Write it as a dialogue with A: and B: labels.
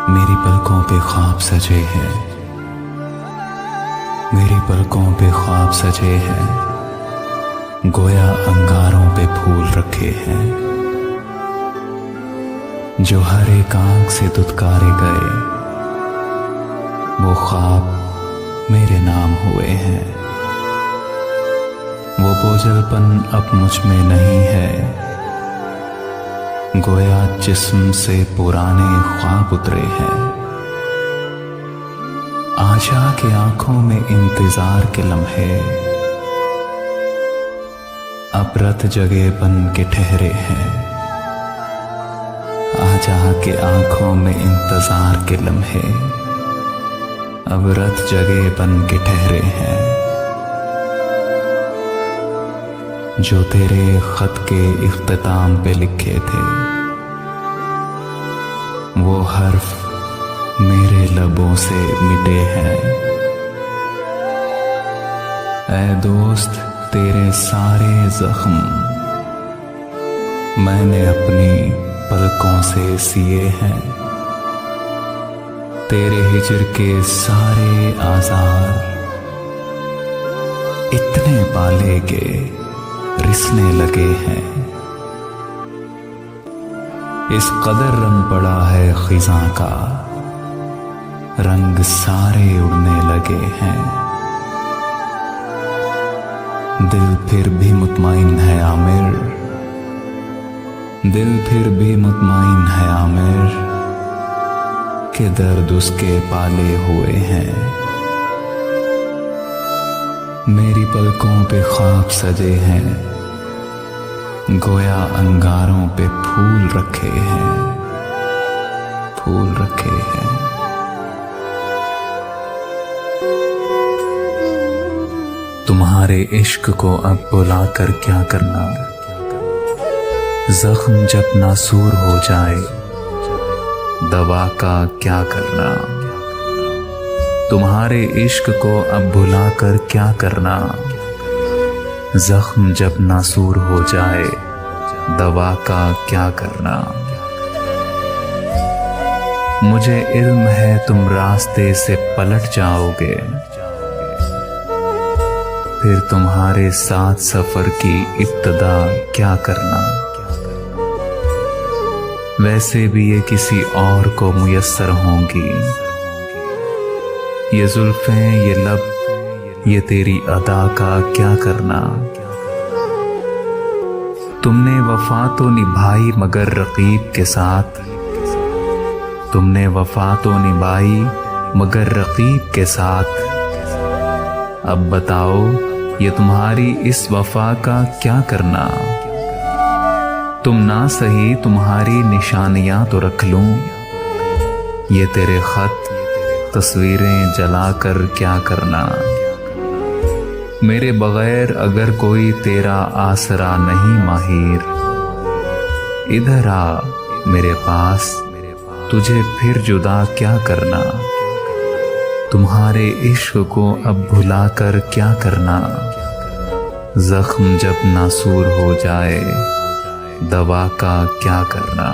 A: मेरी पलकों पे ख्वाब सजे हैं, मेरी पलकों पे ख्वाब सजे हैं, गोया अंगारों पे फूल रखे हैं, जो हर एक आंख से दुत्कारे गए, वो ख्वाब मेरे नाम हुए हैं। वो बोझलपन अब मुझ में नहीं है, गोया जिस्म से पुराने ख्वाब उतरे हैं। आशा के आंखों में इंतजार के लम्हे अब रत जगह बन के ठहरे हैं। आशा के आंखों में इंतजार के लम्हे अब रत जगह बन के ठहरे हैं। जो तेरे खत के इख्तिताम पे लिखे थे, वो हर्फ मेरे लबों से मिटे हैं। ऐ दोस्त, तेरे सारे जख्म मैंने अपनी पलकों से सिए हैं। तेरे हिजर के सारे आज़ार इतने पाले के रिसने लगे हैं। इस कदर रंग पड़ा है खिज़ां का, रंग सारे उड़ने लगे हैं। दिल फिर भी मुतमईन है आमिर, दिल फिर भी मुतमईन है आमिर, के दर्द उसके पाले हुए हैं। मेरी पलकों पे ख्वाब सजे हैं, गोया अंगारों पे फूल रखे हैं, फूल रखे हैं। तुम्हारे इश्क को अब बुलाकर क्या करना, जख्म जब नासूर हो जाए, दवा का क्या करना। तुम्हारे इश्क को अब भुलाकर क्या करना, जख्म जब नासूर हो जाए, दवा का क्या करना। मुझे इल्म है तुम रास्ते से पलट जाओगे, फिर तुम्हारे साथ सफर की इब्तिदा क्या करना। वैसे भी ये किसी और को मुयस्सर होंगी, ये जुल्फें, ये लब, ये तेरी अदा का क्या करना। तुमने वफा तो निभाई मगर रकीब के साथ, तुमने वफा तो निभाई मगर रकीब के साथ। अब बताओ ये तुम्हारी इस वफा का क्या करना। तुम ना सही तुम्हारी निशानियां तो रख लूं, ये तेरे खत तस्वीरें जलाकर क्या करना। मेरे बगैर अगर कोई तेरा आसरा नहीं माहिर, इधर आ मेरे पास, तुझे फिर जुदा क्या करना। तुम्हारे इश्क को अब भुलाकर क्या करना, जख्म जब नासूर हो जाए, दवा का क्या करना।